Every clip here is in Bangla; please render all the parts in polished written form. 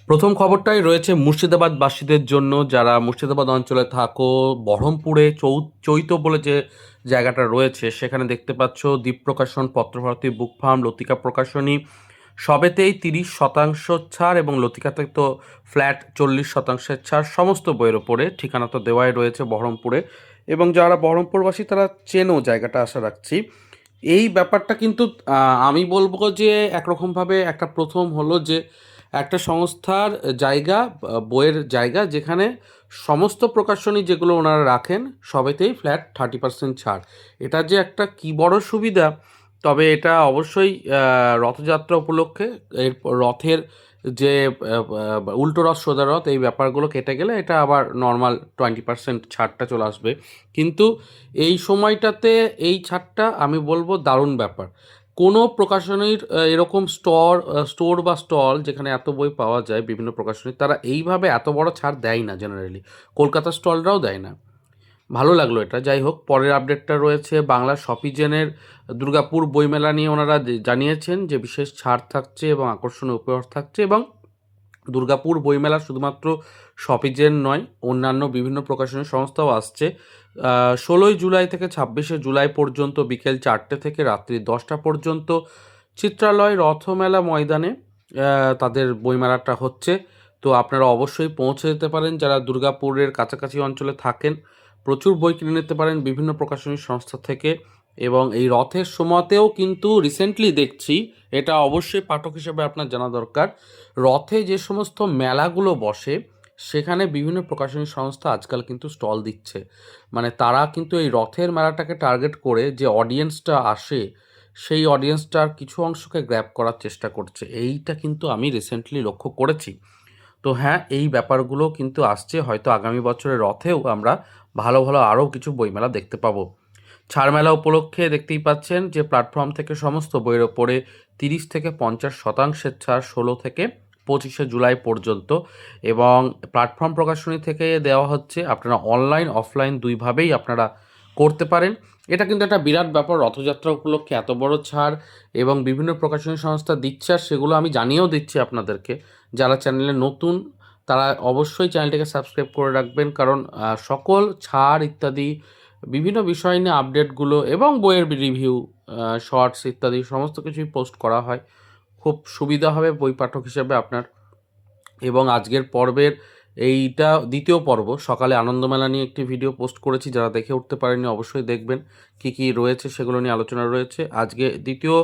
প্রথম খবরটাই রয়েছে মুর্শিদাবাদবাসীদের জন্য, যারা মুর্শিদাবাদ অঞ্চলে থাকো। বহরমপুরে চৈত বলে যে জায়গাটা রয়েছে, সেখানে দেখতে পাচ্ছ দ্বীপ প্রকাশন, পত্রভারতী, বুক ফার্ম, লতিকা প্রকাশনী সবেতেই 30% ছাড়, এবং লতিকাতে তো ফ্ল্যাট 40% ছাড় সমস্ত বইয়ের ওপরে। ঠিকানা তো দেওয়াই রয়েছে বহরমপুরে, এবং যারা বহরমপুরবাসী তারা চেনো জায়গাটা, আশা রাখছি। এই ব্যাপারটা কিন্তু আমি বলবো যে একরকমভাবে একটা প্রথম হলো যে একটা সংস্থার জায়গা, বইয়ের জায়গা, যেখানে সমস্ত প্রকাশনী যেগুলো ওনারা রাখেন সবেতেই ফ্ল্যাট 30% ছাড়। এটা যে একটা কি বড় সুবিধা! তবে এটা অবশ্যই রথযাত্রা উপলক্ষে, এর রথের যে উল্টো রথ সোজা রথ এই ব্যাপারগুলো কেটে গেলে এটা আবার নর্মাল 20% ছাড়টা চলে আসবে। কিন্তু এই সময়টাতে এই ছাড়টা আমি বলবো দারুণ ব্যাপার। কোনো প্রকাশনীর এরকম স্টোর বা স্টল যেখানে এত বই পাওয়া যায় বিভিন্ন প্রকাশনীর, তারা এইভাবে এত বড় ছাড় দেয় না জেনারেলি। কলকাতার স্টলরাও দেয় না। ভালো লাগলো এটা। যাই হোক, পরের আপডেটটা রয়েছে বাংলা শপিজেনের দুর্গাপুর বইমেলা নিয়ে। ওনারা জানিয়েছেন যে বিশেষ ছাড় থাকছে এবং আকর্ষণীয় উপহার থাকছে, এবং দুর্গাপুর বইমেলা শুধুমাত্র শপিজেন নয়, অন্যান্য বিভিন্ন প্রকাশনী সংস্থাও আসছে। 16 জুলাই থেকে 26শে জুলাই পর্যন্ত বিকেল 4টে থেকে রাত্রি 10টা পর্যন্ত চিত্রালয় রথমেলা ময়দানে তাদের বইমেলাটা হচ্ছে। তো আপনারা অবশ্যই পৌঁছে যেতে পারেন যারা দুর্গাপুরের কাছাকাছি অঞ্চলে থাকেন। প্রচুর বই কিনে নিতে পারেন বিভিন্ন প্রকাশনী সংস্থা থেকে। এবং এই রথের সময়তেও কিন্তু রিসেন্টলি দেখছি, এটা অবশ্যই পাঠক হিসেবে আপনার জানা দরকার, রথে যে সমস্ত মেলাগুলো বসে সেখানে বিভিন্ন প্রকাশনী সংস্থা আজকাল কিন্তু স্টল দিচ্ছে। মানে তারা কিন্তু এই রথের মেলাটাকে টার্গেট করে যে অডিয়েন্সটা আসে, সেই অডিয়েন্সটার কিছু অংশকে গ্র্যাব করার চেষ্টা করছে। এইটা কিন্তু আমি রিসেন্টলি লক্ষ্য করেছি। তো হ্যাঁ, এই ব্যাপারগুলো কিন্তু আসছে। হয়তো আগামী বছরের রথেও আমরা ভালো ভালো আরও কিছু বইমেলা দেখতে পাবো। ছাড় মেলা উপলক্ষে দেখতেই পাচ্ছেন যে প্ল্যাটফর্ম থেকে সমস্ত বইয়ের ওপরে 30 থেকে 50% ছাড় 16 থেকে 25শে জুলাই পর্যন্ত। এবং প্ল্যাটফর্ম প্রকাশনী থেকে দেওয়া হচ্ছে, আপনারা অনলাইন অফলাইন দুইভাবেই আপনারা করতে পারেন। এটা কিন্তু একটা বিরাট ব্যাপার, রথযাত্রা উপলক্ষে এত বড় ছাড় এবং বিভিন্ন প্রকাশনী সংস্থা দিচ্ছে, আর সেগুলো আমি জানিয়েও দিচ্ছি আপনাদেরকে। যারা চ্যানেলে নতুন তারা অবশ্যই চ্যানেলটিকে সাবস্ক্রাইব করে রাখবেন, কারণ সকল ছাড় ইত্যাদি বিভিন্ন বিষয় নিয়ে আপডেটগুলো এবং বইয়ের রিভিউ, শর্টস ইত্যাদি সমস্ত কিছুই পোস্ট করা হয়। খুব সুবিধা হবে বই পাঠক হিসেবে আপনার। এবং আজকের পর্বের এইটা দ্বিতীয় পর্ব, সকালে আনন্দমেলা নিয়ে একটি ভিডিও পোস্ট করেছি, যারা দেখে উঠতে পারেনি অবশ্যই দেখবেন। কি কি রয়েছে সেগুলো নিয়ে আলোচনা রয়েছে। আজকে দ্বিতীয়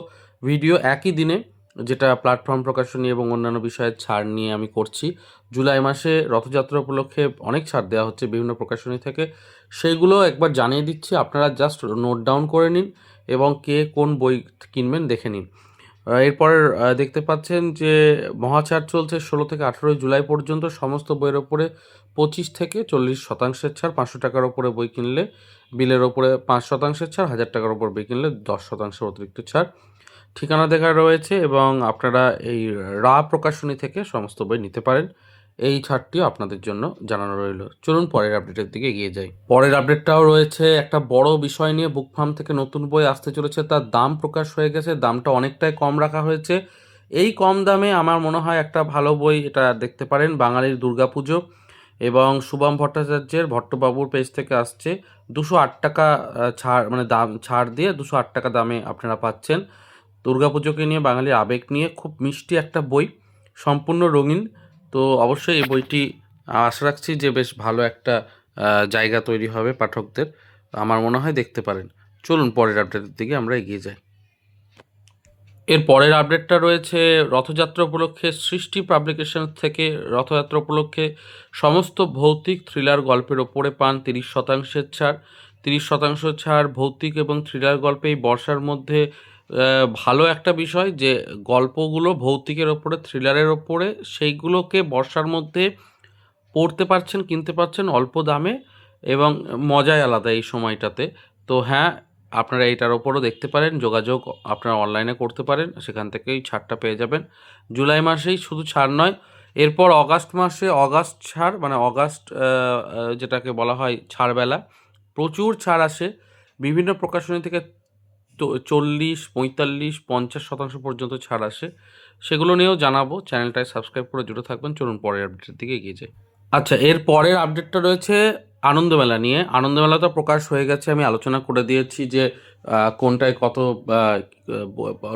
ভিডিও একই দিনে, যেটা প্ল্যাটফর্ম প্রকাশনী এবং অন্যান্য বিষয়ের ছাড় নিয়ে আমি করছি। জুলাই মাসে রথযাত্রা উপলক্ষে অনেক ছাড় দেওয়া হচ্ছে বিভিন্ন প্রকাশনী থেকে, সেইগুলো একবার জানিয়ে দিচ্ছি। আপনারা জাস্ট নোট ডাউন করে নিন এবং কে কোন বই কিনবেন দেখে নিন। এরপর দেখতে পাচ্ছেন যে মহাছাড় চলছে 16 থেকে 18 জুলাই পর্যন্ত সমস্ত বইয়ের ওপরে 25 থেকে 40% ছাড়। 500 টাকার ওপরে বই কিনলে বিলের ওপরে 5% ছাড়, 1000 টাকার ওপর বই কিনলে 10% অতিরিক্ত ছাড়। ঠিকানা দেখা রয়েছে, এবং আপনারা এই রা প্রকাশনী থেকে সমস্ত বই নিতে পারেন। এই ছাড়টিও আপনাদের জন্য জানানো রইল। চলুন পরের আপডেটের দিকে এগিয়ে যাই। পরের আপডেটটাও রয়েছে একটা বড় বিষয় নিয়ে। বুক ফার্ম থেকে নতুন বই আসতে চলেছে, তার দাম প্রকাশ হয়ে গেছে। দামটা অনেকটাই কম রাখা হয়েছে। এই কম দামে আমার মনে হয় একটা ভালো বই এটা দেখতে পারেন, বাঙালির দুর্গাপুজো, এবং শুভম ভট্টাচার্যের ভট্টবাবুর পেজ থেকে আসছে। 208 টাকা ছাড়, মানে দাম ছাড় দিয়ে 208 টাকা দামে আপনারা পাচ্ছেন। দুর্গাপুজোকে নিয়ে, বাঙালির আবেগ নিয়ে খুব মিষ্টি একটা বই, সম্পূর্ণ রঙিন। তো অবশ্যই এই বইটি আশা রাখছি যে বেশ ভালো একটা জায়গা তৈরি হবে পাঠকদের। আমার মনে হয় দেখতে পারেন। চলুন পরের আপডেটের দিকে আমরা এগিয়ে যাই। এর পরের আপডেটটা রয়েছে রথযাত্রা উপলক্ষে সৃষ্টি পাবলিকেশন থেকে। রথযাত্রা উপলক্ষে সমস্ত ভৌতিক থ্রিলার গল্পের ওপরে পান 30% ছাড়। 30% ছাড় ভৌতিক এবং থ্রিলার গল্পে। এই বর্ষার মধ্যে ভালো একটা বিষয় যে গল্পগুলো ভৌতিকের ওপরে, থ্রিলারের ওপরে, সেইগুলোকে বর্ষার মধ্যে পড়তে পারছেন, কিনতে পারছেন অল্প দামে, এবং মজাই আলাদা এই সময়টাতে। তো হ্যাঁ, আপনারা এইটার ওপরও দেখতে পারেন। যোগাযোগ আপনারা অনলাইনে করতে পারেন, সেখান থেকেই ছাড়টা পেয়ে যাবেন। জুলাই মাসেই শুধু ছাড় নয়, এরপর অগাস্ট মাসে অগাস্ট ছাড়, মানে অগাস্ট যেটাকে বলা হয় ছাড়বেলা, প্রচুর ছাড় আসে বিভিন্ন প্রকাশনী থেকে। তো 40, 45, 50% পর্যন্ত ছাড় আসে। সেগুলো নিয়েও জানাবো। চ্যানেলটায় সাবস্ক্রাইব করে জুড়ে থাকবেন। চলুন পরের আপডেটের দিকে এগিয়ে যাই। আচ্ছা, এর পরের আপডেটটা রয়েছে আনন্দমেলা নিয়ে। আনন্দমেলা তো প্রকাশ হয়ে গেছে, আমি আলোচনা করে দিয়েছি যে কোনটায় কত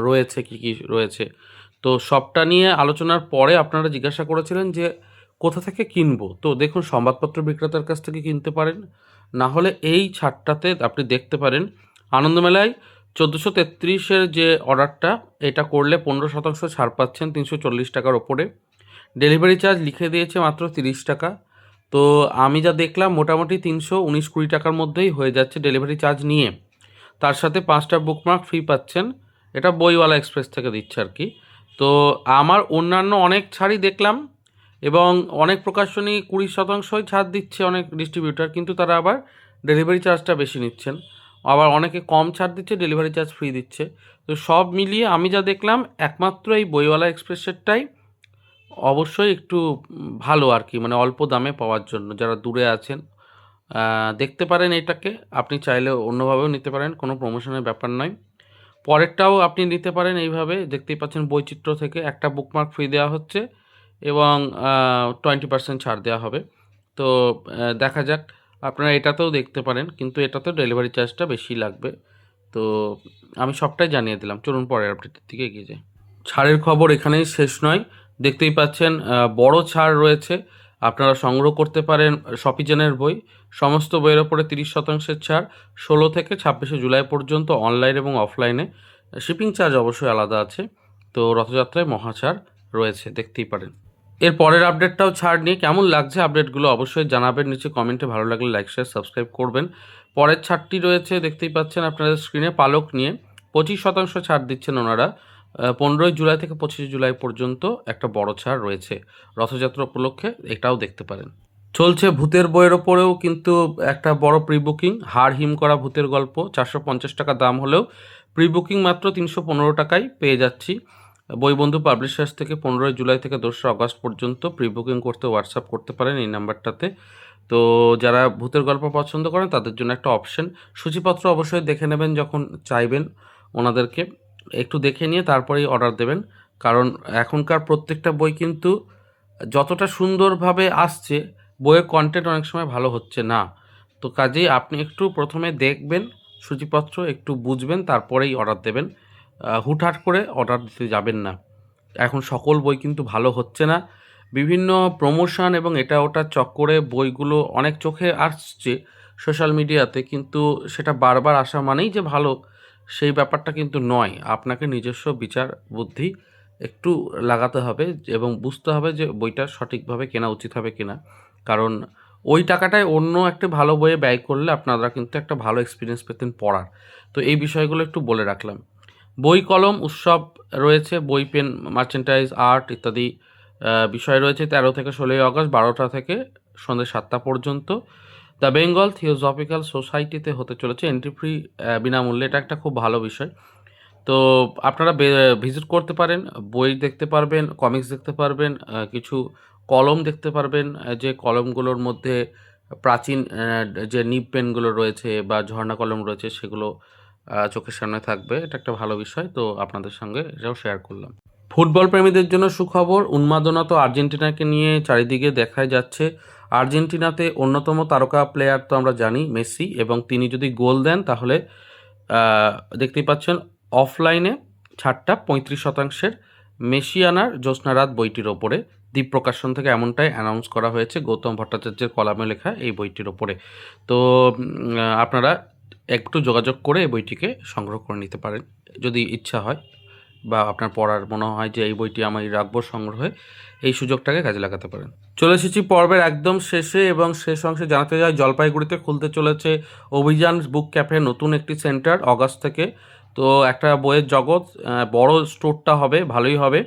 রয়েছে, কি কি রয়েছে। তো সবটা নিয়ে আলোচনার পরে আপনারা জিজ্ঞাসা করেছিলেন যে কোথা থেকে কিনবো। তো দেখুন, সংবাদপত্র বিক্রেতার কাছ থেকে কিনতে পারেন, না হলে এই ছাড়টাতে আপনি দেখতে পারেন আনন্দমেলায় 1433-এর যে অর্ডারটা, এটা করলে 15% ছাড় পাচ্ছেন 340 টাকার ওপরে। ডেলিভারি চার্জ লিখে দিয়েছে মাত্র 30 টাকা। তো আমি যা দেখলাম মোটামুটি 319-20 টাকার মধ্যেই হয়ে যাচ্ছে ডেলিভারি চার্জ নিয়ে। তার সাথে 5টা বুকমার্ক ফ্রি পাচ্ছেন। এটা বইওয়ালা এক্সপ্রেস থেকে দিচ্ছে আর কি। তো আমার অন্যান্য অনেক ছাড়ই দেখলাম, এবং অনেক প্রকাশনী 20%ই ছাড় দিচ্ছে, অনেক ডিস্ট্রিবিউটার, কিন্তু তারা আবার ডেলিভারি চার্জটা বেশি নিচ্ছেন। আবার অনেকে কম ছাড় দিচ্ছে, ডেলিভারি চার্জ ফ্রি দিচ্ছে। তো সব মিলিয়ে আমি যা দেখলাম একমাত্র এই বইওয়ালা এক্সপ্রেসেরটাই অবশ্যই একটু ভালো আর কি, মানে অল্প দামে পাওয়ার জন্য যারা দূরে আছেন দেখতে পারেন এটাকে। আপনি চাইলে অন্যভাবেও নিতে পারেন, কোনো প্রমোশনের ব্যাপার নয়। পরেরটাও আপনি নিতে পারেন এইভাবে, দেখতেই পাচ্ছেন বৈচিত্র্য থেকে একটা বুকমার্ক ফ্রি দেওয়া হচ্ছে এবং 20% ছাড় দেওয়া হবে। তো দেখা যাক, আপনারা এটাতেও দেখতে পারেন, কিন্তু এটাতেও ডেলিভারি চার্জটা বেশি লাগবে। তো আমি সবটাই জানিয়ে দিলাম। চলুন পরের আপডেটের দিকে এগিয়ে যাই। ছাড়ের খবর এখানেই শেষ নয়, দেখতেই পাচ্ছেন বড় ছাড় রয়েছে। আপনারা সংগ্রহ করতে পারেন শপিজেনের বই, সমস্ত বইয়ের ওপরে 30% ছাড়, 16 থেকে 26শে জুলাই পর্যন্ত অনলাইন এবং অফলাইনে। শিপিং চার্জ অবশ্যই আলাদা আছে। তো রথযাত্রায় মহাছাড় রয়েছে, দেখতেই পারেন। এর পরের আপডেটটাও ছাড় নিয়ে, কেমন লাগছে আপডেটগুলো অবশ্যই জানাবেন নিচে কমেন্টে। ভালো লাগলে লাইক শেয়ার সাবস্ক্রাইব করবেন। পরের ছাড়টি রয়েছে, দেখতেই পাচ্ছেন আপনাদের স্ক্রিনে, পালক নিয়ে 25% ছাড় দিচ্ছেন ওনারা। 15ই জুলাই থেকে 25শে জুলাই পর্যন্ত একটা বড় ছাড় রয়েছে রথযাত্রা উপলক্ষে, এটাও দেখতে পারেন। চলছে ভূতের বইয়ের ওপরেও কিন্তু একটা বড় প্রি বুকিং। হাড় হিম করা ভূতের গল্প 450 টাকা দাম হলেও প্রি বুকিং মাত্র 315 টাকায় পেয়ে যাচ্ছি। বইবন্ধু পাবলিশার্স থেকে 15ই জুলাই থেকে 2রা আগস্ট পর্যন্ত প্রি বুকিং করতে হোয়াটসঅ্যাপ করতে পারেন এই নাম্বারটাতে। তো যারা ভূতের গল্প পছন্দ করেন তাদের জন্য একটা অপশন। সূচিপত্র অবশ্যই দেখে নেবেন যখন চাইবেন ওনাদেরকে, একটু দেখে নিয়ে তারপরেই অর্ডার দেবেন। কারণ এখনকার প্রত্যেকটা বই কিন্তু যতটা সুন্দরভাবে আসছে, বইয়ের কন্টেন্ট অনেক সময় ভালো হচ্ছে না। তো কাজেই আপনি একটু প্রথমে দেখবেন সূচিপত্র, একটু বুঝবেন, তারপরেই অর্ডার দেবেন। হুটহাট করে অর্ডার দিতে যাবেন না। এখন সকল বই কিন্তু ভালো হচ্ছে না, বিভিন্ন প্রমোশন এবং এটা ওটার চক্করে বইগুলো অনেক চোখে আসছে সোশ্যাল মিডিয়াতে, কিন্তু সেটা বারবার আসা মানেই যে ভালো, সেই ব্যাপারটা কিন্তু নয়। আপনাকে নিজস্ব বিচার বুদ্ধি একটু লাগাতে হবে এবং বুঝতে হবে যে বইটা সঠিকভাবে কেনা উচিত হবে কিনা। কারণ ওই টাকাটায় অন্য একটা ভালো বইয়ে ব্যয় করলে আপনারা কিন্তু একটা ভালো এক্সপিরিয়েন্স পেতেন পড়ার। তো এই বিষয়গুলো একটু বলে রাখলাম। বই কলম উৎসব রয়েছে, বই পেন মার্চেন্টাইজ আর্ট ইত্যাদি বিষয় রয়েছে 13 থেকে 16ই আগস্ট 12টা থেকে সন্ধ্যে 7টা পর্যন্ত। দ্য বেঙ্গল থিওজফিক্যাল সোসাইটিতে হতে চলেছে, এন্ট্রি ফ্রি, বিনামূল্যে। এটা একটা খুব ভালো বিষয়। তো আপনারা ভিজিট করতে পারেন, বই দেখতে পারবেন, কমিক্স দেখতে পারবেন, কিছু কলম দেখতে পারবেন, যে কলমগুলোর মধ্যে প্রাচীন যে নিব পেনগুলো রয়েছে বা ঝর্ণা কলম রয়েছে সেগুলো চোখের সামনে থাকবে। এটা একটা ভালো বিষয়, তো আপনাদের সঙ্গে এটাও শেয়ার করলাম। ফুটবল প্রেমীদের জন্য সুখবর, উন্মাদনা তো আর্জেন্টিনাকে নিয়ে চারিদিকে দেখাই যাচ্ছে। আর্জেন্টিনাতে অন্যতম তারকা প্লেয়ার তো আমরা জানি মেসি, এবং তিনি যদি গোল দেন তাহলে দেখতেই পাচ্ছেন অফলাইনে ছাড়টা 35%। মেসিয়ানার জ্যোৎস্নারাত বইটির ওপরে দ্বীপ প্রকাশন থেকে এমনটাই অ্যানাউন্স করা হয়েছে গৌতম ভট্টাচার্যের কলামে লেখা এই বইটির ওপরে। তো আপনারা একটু যোগাযোগ করে এই বইটিকে সংগ্রহ করে নিতে পারেন যদি ইচ্ছা হয়, বা আপনার পড়ার মনে হয় যে এই বইটি আমি রাখবো সংগ্রহে, এই সুযোগটাকে কাজে লাগাতে পারেন। চলে এসেছি পর্বের একদম শেষে, এবং শেষ অংশে জানাতে যায় জলপাইগুড়িতে খুলতে চলেছে অভিযান বুক ক্যাফে, নতুন একটি সেন্টার অগাস্ট থেকে। তো একটা বইয়ের জগৎ, বড় স্টোরটা হবে, ভালোই হবে।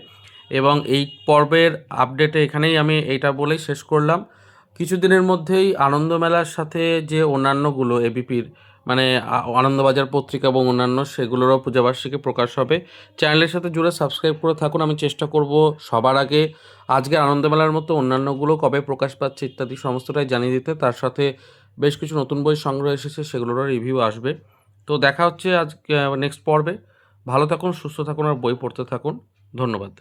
এবং এই পর্বের আপডেটে এখানেই আমি এইটা বলেই শেষ করলাম। কিছুদিনের মধ্যেই আনন্দমেলার সাথে যে অন্যান্যগুলো এবিপির, মানে আনন্দবাজার পত্রিকা এবং অন্যান্য, সেগুলোরও পূজাবার্ষিকী প্রকাশ হবে। চ্যানেলের সাথে জুড়ে সাবস্ক্রাইব করে থাকুন। আমি চেষ্টা করব সবার আগে আজকে আনন্দমেলার মতো অন্যান্যগুলো কবে প্রকাশ পাচ্ছে ইত্যাদি সমস্তটাই জানিয়ে দিতে। তার সাথে বেশ কিছু নতুন বই সংগ্রহ এসেছে, সেগুলোরও রিভিউ আসবে। তো দেখা হচ্ছে আজকে নেক্সট পর্বে। ভালো থাকুন, সুস্থ থাকুন আর বই পড়তে থাকুন। ধন্যবাদ।